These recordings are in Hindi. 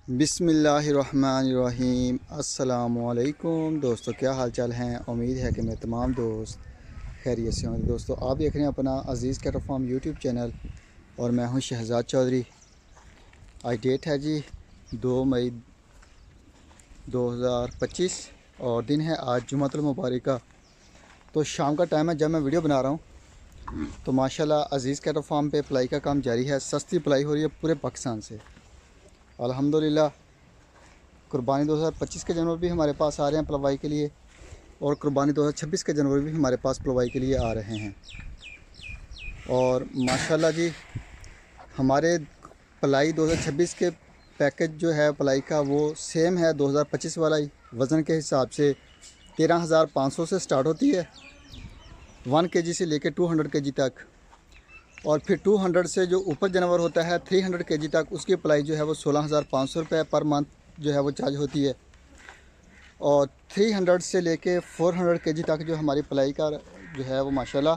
बिस्मिल्लाहिर्रहमानिर्रहीम। अस्सलामुअलैकुम दोस्तों, क्या हाल चाल हैं। उम्मीद है कि मेरे तमाम दोस्त खैरियत से होंगे। दोस्तों, आप देख रहे हैं अपना अज़ीज़ कैटल फार्म यूट्यूब चैनल और मैं हूं शहजाद चौधरी। आज डेट है जी 2 मई 2025 और दिन है आज जुमातुल मुबारक का। तो शाम का टाइम है जब मैं वीडियो बना रहा हूं। तो माशाल्लाह अज़ीज़ कैटल फार्म पे पलाई का काम जारी है। सस्ती पलाई हो रही है पूरे पाकिस्तान से अल्हम्दुलिल्लाह। कुर्बानी 2025 के जानवर भी हमारे पास आ रहे हैं पलवाई के लिए और कुर्बानी 2026 के जानवर भी हमारे पास पलवाई के लिए आ रहे हैं। और माशाल्लाह जी हमारे पलाई 2026 के पैकेज जो है पलाई का वो सेम है 2025 वाला ही। वज़न के हिसाब से 13,500 से स्टार्ट होती है 1 केजी से लेकर 200 केजी तक। और फिर 200 से जो ऊपर जानवर होता है 300 केजी तक उसकी पलाई जो है वो 16,500 रुपये पर मंथ जो है वो चार्ज होती है। और 300 से लेके 400 केजी तक जो हमारी पलाई का जो है वो माशाल्लाह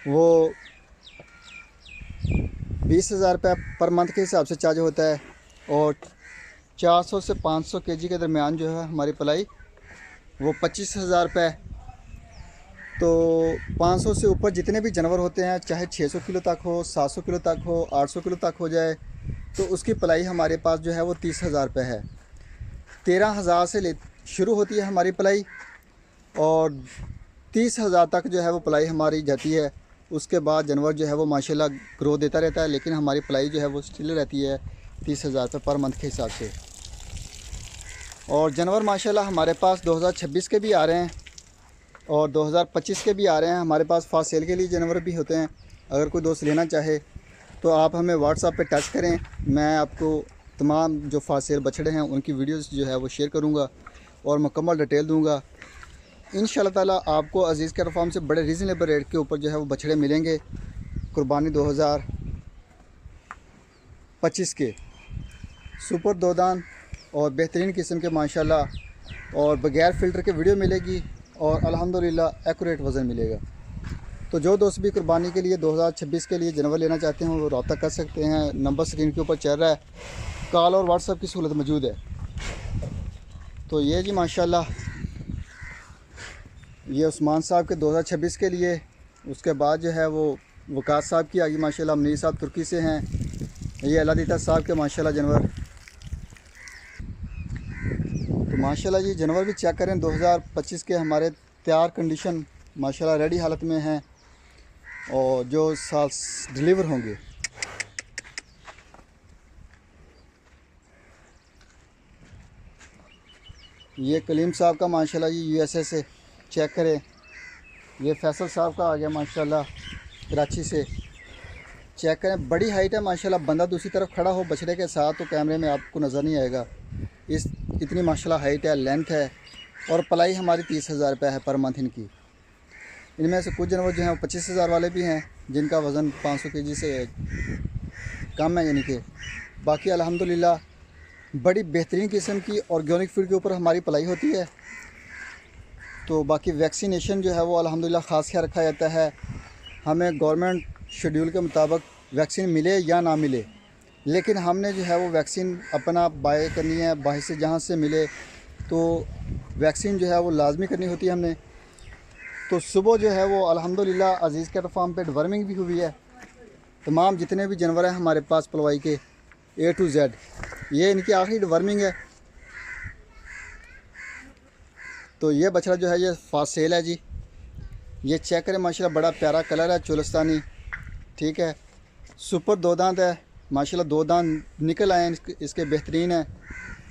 वो 20,000 रुपये पर मंथ के हिसाब से चार्ज होता है। और 400 से 500 केजी के दरमियान जो है हमारी पलाई वो 25,000 रुपये। तो 500 से ऊपर जितने भी जानवर होते हैं, चाहे 600 किलो तक हो, 700 किलो तक हो, 800 किलो तक हो जाए, तो उसकी पलाई हमारे पास जो है वो 30,000 रुपये है। 13,000 से शुरू होती है हमारी पलाई और 30,000 तक जो है वो पलाई हमारी जाती है। उसके बाद जानवर जो है वो माशाल्लाह ग्रो देता रहता है, लेकिन हमारी पलाई जो है वो स्टिल रहती है 30,000 रुपये पर मंथ के हिसाब से। और जानवर माशाल्लाह हमारे पास 2026 के भी आ रहे हैं और 2025 के भी आ रहे हैं। हमारे पास फास्ट सेल के लिए जानवर भी होते हैं। अगर कोई दोस्त लेना चाहे तो आप हमें व्हाट्सएप पे टच करें। मैं आपको तमाम जो फास्ट सेल बछड़े हैं उनकी वीडियोस जो है वो शेयर करूंगा और मुकम्मल डिटेल दूंगा। इंशाल्लाह ताला आपको अज़ीज़ कैटल फार्म से बड़े रीज़नेबल रेट के ऊपर जो है वो बछड़े मिलेंगे। कुर्बानी 2025 के सुपर दोदान और बेहतरीन किस्म के माशाल्लाह और बगैर फ़िल्टर के वीडियो मिलेगी और अल्हम्दुलिल्लाह एक्यूरेट वज़न मिलेगा। तो जो दोस्त भी कुर्बानी के लिए 2026 के लिए जानवर लेना चाहते हैं वो रब्ता कर सकते हैं। नंबर स्क्रीन के ऊपर चल रहा है। कॉल और व्हाट्सएप की सहूलत मौजूद है। तो ये जी माशाल्लाह ये उस्मान साहब के 2026 के लिए। उसके बाद जो है वो वकास साहब की आगे माशाल्लाह मनीर साहब तुर्की से हैं। ये अल्लाह साहब के माशाल्लाह जानवर। तो माशाल्लाह जी जानवर भी चेक करें 2025 के हमारे तैयार कंडीशन माशाल्लाह रेडी हालत में हैं और जो साल डिलीवर होंगे। ये कलीम साहब का माशाल्लाह जी यूएसए से चेक करें। ये फैसल साहब का आ गया माशाल्लाह कराची से। चेक करें, बड़ी हाइट है माशाल्लाह। बंदा दूसरी तरफ खड़ा हो बछड़े के साथ तो कैमरे में आपको नज़र नहीं आएगा। इतनी माशाल्लाह हाइट है, लेंथ है। और पलाई हमारी 30,000 रुपये है पर मंथ इनकी। इनमें से कुछ जानवर जो हैं वो 25,000 वाले भी हैं जिनका वज़न 500 केजी से कम है, यानी कि बाकी अल्हम्दुलिल्लाह बड़ी बेहतरीन किस्म की ऑर्गेनिक फीड के ऊपर हमारी पलाई होती है। तो बाकी वैक्सीनेशन जो है वो अल्हम्दुलिल्लाह ख़ास ख्याल रखा जाता है। हमें गवर्नमेंट शेड्यूल के मुताबिक वैक्सीन मिले या ना मिले, लेकिन हमने जो है वो वैक्सीन अपना बाय करनी है बाहर से, जहाँ से मिले तो वैक्सीन जो है वो लाजमी करनी होती है हमने। तो सुबह जो है वो अल्हम्दुलिल्लाह अज़ीज़ कैटल फार्म पे डिवर्मिंग भी हुई है। तमाम जितने भी जानवर हैं हमारे पास पलवाई के A to Z, ये इनकी आखिरी डिवर्मिंग है। तो ये बछड़ा जो है ये फास्ट सेल है जी। ये चेक करें माशाल्लाह, बड़ा प्यारा कलर है चुलस्तानी, ठीक है। सुपर दो दांत है माशाल्लाह, 2 दांत निकल आए हैं इसके बेहतरीन है।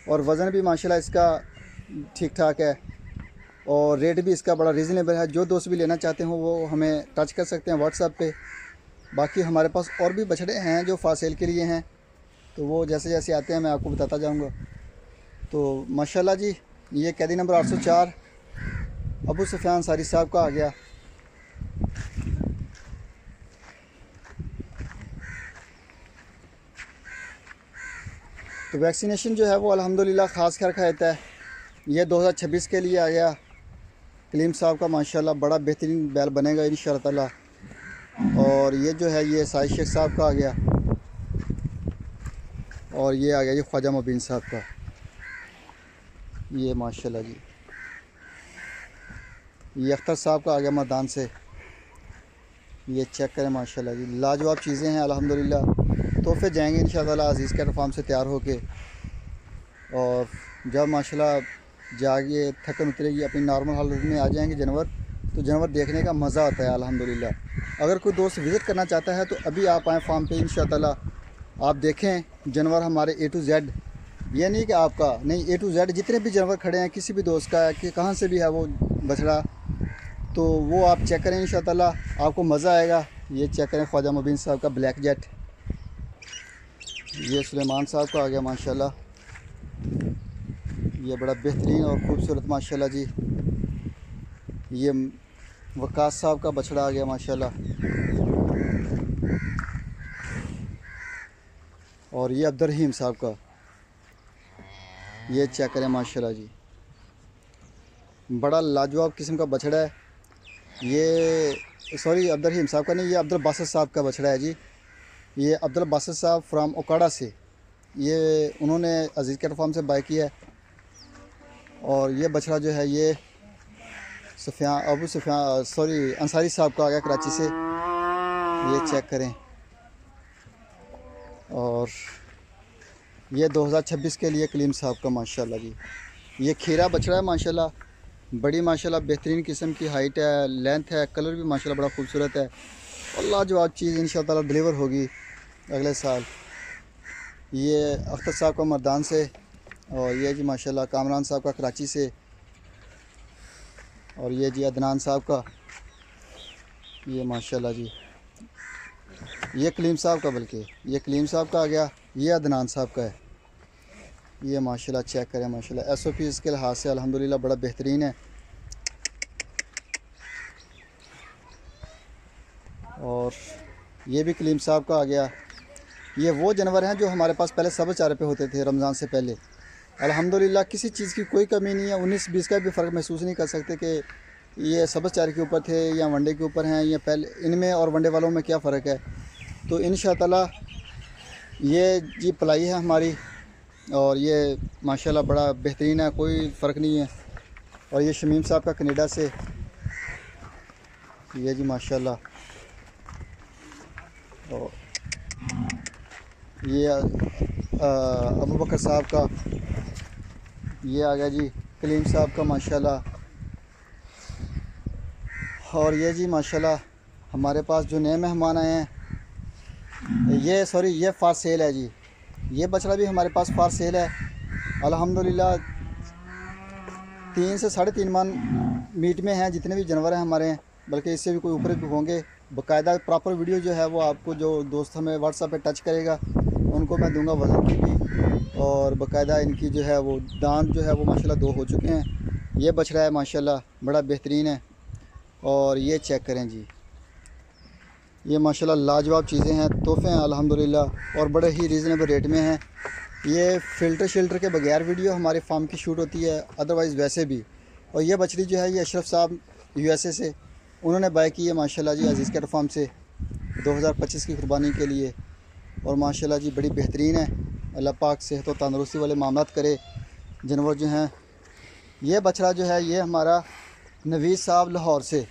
और वज़न भी माशाल्लाह इसका ठीक ठाक है और रेट भी इसका बड़ा रीज़नेबल है। जो दोस्त भी लेना चाहते हो वो हमें टच कर सकते हैं व्हाट्सएप पे। बाकी हमारे पास और भी बछड़े हैं जो फास्ट सेल के लिए हैं, तो वो जैसे जैसे आते हैं मैं आपको बताता जाऊंगा। तो माशाल्लाह जी ये कैदी नंबर 804 अबू सुफियान सारी साहब का आ गया। तो वैक्सीनेशन जो है वो अल्हम्दुलिल्लाह ख़ास ख्याल रखा जाता है। ये 2026 के लिए आ गया कलीम साहब का माशाल्लाह, बड़ा बेहतरीन बैल बनेगा इंशाअल्लाह ताला। और ये जो है ये साहिद शेख साहब का आ गया। और ये आ गया जी ख्वाजा मुबीन साहब का, ये माशाल्लाह जी। ये अख्तर साहब का आ गया मर्दान से, ये चेक करें माशाल्लाह जी, लाजवाब चीज़ें हैं अल्हम्दुलिल्लाह। तोहफे जाएंगे इंशाअल्लाह अज़ीज़ कैटल फार्म से तैयार होके, और जब माशाल्लाह जाके थकन उतरेगी, अपनी नॉर्मल हालत में आ जाएंगे जानवर, तो जानवर देखने का मज़ा आता है अल्हम्दुलिल्लाह। अगर कोई दोस्त विज़िट करना चाहता है तो अभी आप आएँ फार्म पे इंशाअल्लाह, आप देखें जानवर हमारे A to Z। ये नहीं कि आपका नहीं, A to Z जितने भी जानवर खड़े हैं किसी भी दोस्त का है कि कहाँ से भी है वो बछड़ा, तो वो आप चेक करें इंशाअल्लाह, आपको मज़ा आएगा। ये चेक करें ख्वाजा मुबीन साहब का ब्लैक जेट, ये सुलेमान साहब का आ गया माशाल्लाह, ये बड़ा बेहतरीन और ख़ूबसूरत माशाल्लाह जी। ये वकास साहब का बछड़ा आ गया माशाल्लाह, और ये अब्दुर्रहीम साहब का, ये चेक करें माशाल्लाह जी, बड़ा लाजवाब किस्म का बछड़ा है। ये सॉरी अब्दुर्रहीम साहब का नहीं, ये अब्दुल बासित साहब का बछड़ा है जी। ये अब्दुल बासित साहब फ्राम ओकाड़ा से, ये उन्होंने अज़ीज़ कैटल फार्म से बाय किया है। और ये बछड़ा जो है ये अबू सुफियान सॉरी अंसारी साहब का आ गया कराची से, ये चेक करें। और ये 2026 के लिए कलीम साहब का माशाल्लाह जी, ये खीरा बछड़ा है माशाल्लाह, बड़ी माशाल्लाह बेहतरीन किस्म की हाइट है, लेंथ है, कलर भी माशाल्लाह बड़ा खूबसूरत है, और लाजवाब चीज़ इंशाअल्लाह डिलीवर होगी अगले साल। ये अख्तर साहब का मर्दान से, और ये जी माशाल्लाह कामरान साहब का कराची से, और ये जी अदनान साहब का, ये माशाल्लाह जी, ये कलीम साहब का, बल्कि ये कलीम साहब का आ गया, ये अदनान साहब का है। ये माशाल्लाह चेक करें माशाल्लाह, SOP इसके लिहाज से अल्हम्दुलिल्लाह बड़ा बेहतरीन है। और ये भी कलीम साहब का आ गया। ये वो जानवर हैं जो हमारे पास पहले सब्ज़ चारे पे होते थे रमज़ान से पहले। अल्हम्दुलिल्लाह किसी चीज़ की कोई कमी नहीं है, 19-20 का भी फ़र्क महसूस नहीं कर सकते कि ये सब्ज़ चारे के ऊपर थे या वनडे के ऊपर हैं, या पहले इनमें और वनडे वालों में क्या फ़र्क है। तो इंशाअल्लाह ये जी पलाई है हमारी, और ये माशाल्लाह बड़ा बेहतरीन है, कोई फ़र्क नहीं है। और ये शमीम साहब का कनाडा से, ये जी माशाल्लाह। और ये अबू बकर साहब का, ये आ गया जी कलीम साहब का माशाल्लाह। और ये जी माशाल्लाह हमारे पास जो नए मेहमान आए हैं, ये सॉरी ये फार सेल है जी, ये बछड़ा भी हमारे पास फार सेल है अल्हम्दुलिल्लाह। 3 से 3.5 मन मीट में हैं जितने भी जानवर हैं हमारे हैं, बल्कि इससे भी कोई ऊपर भी होंगे। बाकायदा प्रॉपर वीडियो जो है वो आपको जो दोस्त हमें व्हाट्सएप पे टच करेगा उनको मैं दूंगा वज़न की भी, और बाकायदा इनकी जो है वो दांत जो है वो माशाल्लाह 2 हो चुके हैं। ये बछड़ा है माशाल्लाह बड़ा बेहतरीन है, और ये चेक करें जी, ये माशाल्लाह लाजवाब चीज़ें हैं, तोहफे हैं अल्हम्दुलिल्लाह, और बड़े ही रीज़नेबल रेट में हैं। ये फ़िल्टर के बगैर वीडियो हमारे फार्म की शूट होती है, अदरवाइज़ वैसे भी। और ये बछड़ी जो है ये अशरफ साहब USA से उन्होंने बाय की है माशाल्लाह जी अज़ीज़ कैटल फार्म से 2025 की कुर्बानी के लिए, और माशाल्लाह जी बड़ी बेहतरीन है। अल्लाह पाक सेहत और तंदरुस्ती वाले मामलात करे। जानवर जो हैं, ये बछड़ा जो है ये हमारा नवीद साहब लाहौर से,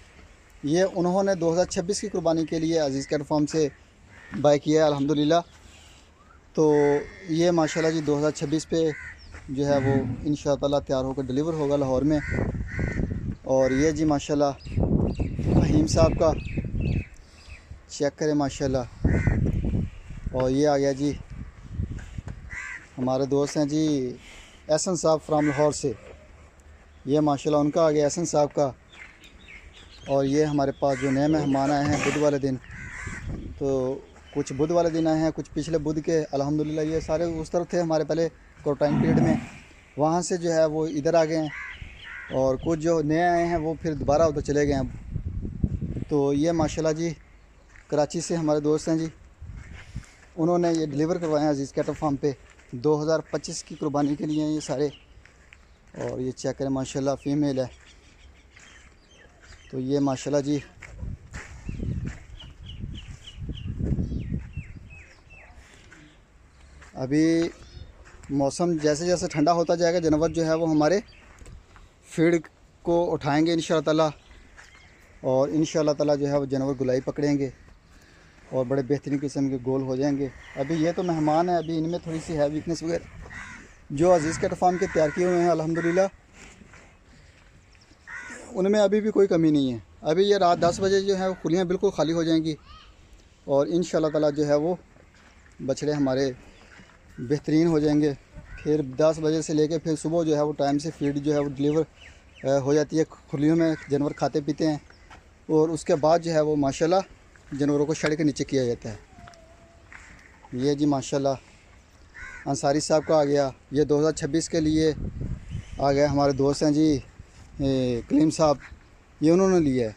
ये उन्होंने 2026 की कुर्बानी के लिए अज़ीज़ कैटल फार्म से बाय किया है अल्हम्दुलिल्लाह। तो ये माशाल्लाह जी 2026 पे जो है वो इंशाअल्लाह तैयार होकर डिलीवर होगा लाहौर में। और ये जी माशाल्लाह फहीम साहब का, चेक करें माशाल्लाह। और ये आ गया जी हमारे दोस्त हैं जी एहसन साहब फ्राम लाहौर से, ये माशाल्लाह उनका आ गया एहसन साहब का। और ये हमारे पास जो नए मेहमान आए हैं बुध वाले दिन, तो कुछ बुध वाले दिन आए हैं, कुछ पिछले बुध के अल्हम्दुलिल्लाह। ये सारे उस तरफ थे हमारे पहले क्वारंटाइन पीरियड में, वहाँ से जो है वो इधर आ गए हैं, और कुछ जो नए आए हैं वो फिर दोबारा उधर चले गए हैं। तो ये माशाल्लाह जी कराची से हमारे दोस्त हैं जी, उन्होंने ये डिलीवर करवाए हैं अज़ीज़ कैटल फार्म पे 2025 की कुर्बानी के लिए ये सारे। और ये चेक करें माशाल्लाह फ़ीमेल है। तो ये माशाल्लाह जी अभी मौसम जैसे जैसे ठंडा होता जाएगा जानवर जो है वो हमारे फीड को उठाएंगे इंशाअल्लाह ताला, और इंशाअल्लाह ताला जो है वो जानवर गुलाई पकड़ेंगे और बड़े बेहतरीन किस्म के गोल हो जाएंगे। अभी ये तो मेहमान है, अभी इनमें थोड़ी सी है वीकनेस वगैरह जो अजीज़ कैट फार्म के तैयार किए हुए हैं अल्हम्दुलिल्लाह, उनमें अभी भी कोई कमी नहीं है। अभी ये रात 10 बजे जो है वो खुलियाँ बिल्कुल खाली हो जाएंगी और इंशाअल्लाह ताला जो है वो बछड़े हमारे बेहतरीन हो जाएंगे। फिर 10 बजे से लेके फिर सुबह जो है वो टाइम से फीड जो है वो डिलीवर हो जाती है, खुलियों में जानवर खाते पीते हैं, और उसके बाद जो है वो माशाल्लाह जानवरों को शड़ के नीचे किया जाता है। ये जी माशाल्लाह अंसारी साहब का आ गया, ये 2026 के लिए आ गया। हमारे दोस्त हैं जी कलीम साहब, ये उन्होंने लिया है।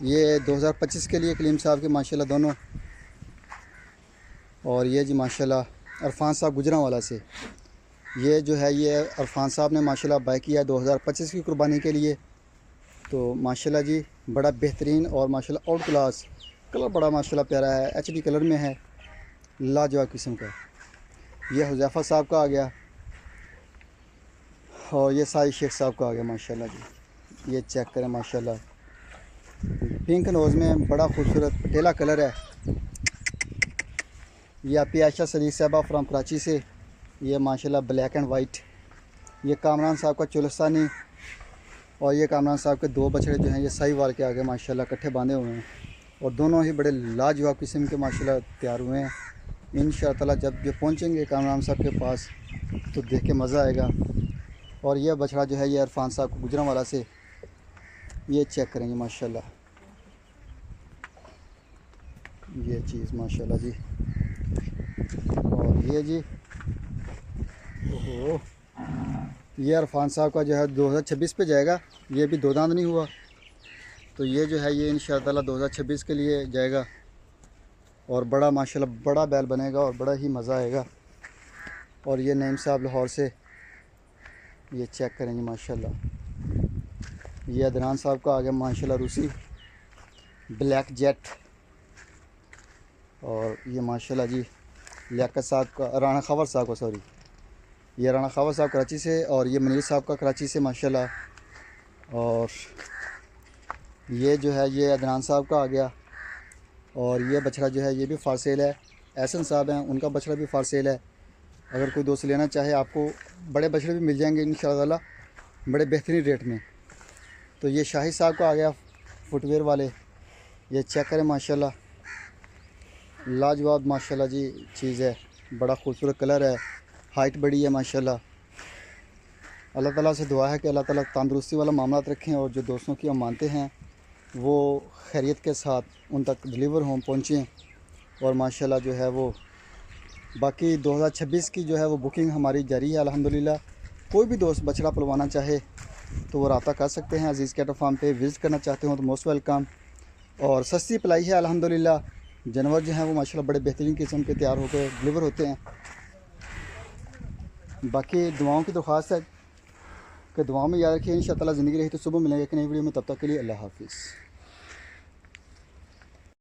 ये 2025 के लिए कलीम साहब के माशाल्लाह दोनों, और ये जी माशाल्लाह अरफान साहब गुजरांवाला से, ये जो है ये अरफान साहब ने माशाल्लाह बाय किया है 2025 की कुर्बानी के लिए। तो माशाल्लाह जी बड़ा बेहतरीन और माशाल्लाह आउट क्लास कलर, बड़ा माशाल्लाह प्यारा है, एचडी कलर में है, लाजवाब किस्म का। ये हुज़ैफा साहब का आ गया और ये साई शेख साहब का आ गया माशाल्लाह जी। ये चेक करें माशाल्लाह, पिंक नोज़ में बड़ा खूबसूरत पटेला कलर है। ये आपी आयशा सदीक साहबा फ्राम कराची से, ये माशाल्लाह ब्लैक एंड वाइट। ये कामरान साहब का चुलस्तानी, और ये कामरान साहब के दो बछड़े जो हैं ये साहीवाल के आगे माशाल्लाह इकट्ठे बांधे हुए हैं, और दोनों ही बड़े लाजवाब किस्म के माशाल्लाह तैयार हुए हैं। इंशाअल्लाह ताला जब ये पहुँचेंगे कामरान साहब के पास तो देख के मज़ा आएगा। और ये बछड़ा जो है ये अरफान साहब को गुजरांवाला से, ये चेक करेंगे माशाल्लाह, ये चीज़ माशाल्लाह जी। और ये जी ओहो, ये अरफान साहब का जो है 2026 पे जाएगा, ये भी दो दांत नहीं हुआ, तो ये जो है ये इंशाअल्लाह ताला 2026 के लिए जाएगा, और बड़ा माशाल्लाह बड़ा बैल बनेगा और बड़ा ही मज़ा आएगा। और ये नईम साहब लाहौर से, ये चेक करेंगे माशाल्लाह। ये अदनान साहब का आ गया माशाल्लाह रूसी ब्लैक जेट, और ये माशाल्लाह जी लियाकत साहब का, राना खबर साहब का, सॉरी ये राना खबर साहब कराची से, और ये मनीर साहब का कराची से माशाल्लाह। और ये जो है ये अदनान साहब का आ गया, और ये बछड़ा जो है ये भी फारसेल है, एहसन साहब हैं उनका बछड़ा भी फारसेल है। अगर कोई दोस्त लेना चाहे आपको बड़े बछड़े भी मिल जाएंगे इंशाअल्लाह ताला बड़े बेहतरीन रेट में। तो ये शाहिद साहब का आ गया फुटवेयर वाले, ये चेक करें माशाल्लाह, लाजवाब माशाल्लाह जी चीज़ है, बड़ा खूबसूरत कलर है, हाइट बड़ी है माशाल्लाह। अल्लाह ताला से दुआ है कि अल्लाह ताला तंदुरुस्ती वाला मामला रखें, और जो दोस्तों की हम मानते हैं वो खैरियत के साथ उन तक डिलीवर हों, पहुँचें, और माशाल्लाह जो है वो बाकी 2026 की जो है वो बुकिंग हमारी जारी है अल्हम्दुलिल्लाह। कोई भी दोस्त बछड़ा पलवाना चाहे तो वो रब्ता कर सकते हैं। अजीज़ कैटल फार्म पे विज़िट करना चाहते हो तो मोस्ट वेलकम, और सस्ती पलाई है अल्हम्दुलिल्लाह। जानवर जो हैं वो माशाल्लाह बड़े बेहतरीन किस्म के तैयार होकर डिलीवर होते हैं। बाकी दुआओं की दरख्वास्त है कि दुआओं में याद रखिए, इंशाअल्लाह ज़िंदगी रही तो सुबह मिलेंगे एक नई वीडियो में, तब तक के लिए अल्लाह हाफ़िज़।